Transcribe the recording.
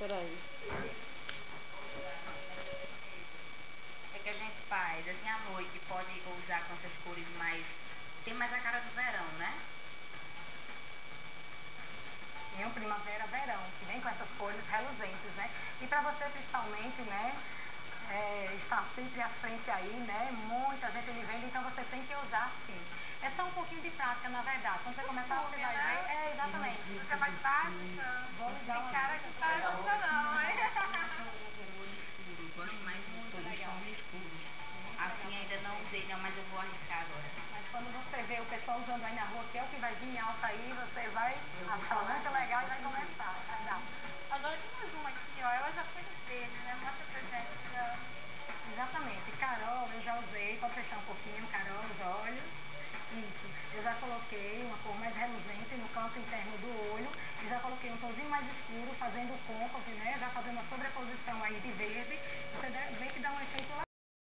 Peraí. É que a gente faz, assim, à noite pode usar com essas cores mais... Tem mais a cara do verão, né? Sim, um primavera, verão, que vem com essas cores reluzentes, né? E para você principalmente, né, estar sempre à frente aí, né? Muita gente lhe vendo, então você tem que usar sim. É só um pouquinho de prática, na verdade. Quando você começar, você vai ver. É, exatamente. Fica mais fácil. Vou lhe dar Tem uma cara que não tá funcionando, hein? O olho escuro, gosto mais de Muito legal. posição no escuro. Muito Assim legal. ainda não usei não, mas eu vou arriscar agora. Mas quando você vê o pessoal usando aí na rua, que é o que vai vir em alta aí, você vai achar muito legal e vai começar, vai dar. Agora tem mais uma aqui, ó. Ela já foi no verde, né? Mostra pra gente, Juliana. Exatamente. Carol, eu já usei, pode fechar um pouquinho, Carol, os olhos. Isso. Eu já coloquei uma cor mais reluzente no canto interno do olho e já coloquei um tonzinho mais escuro, fazendo o côncavo, né?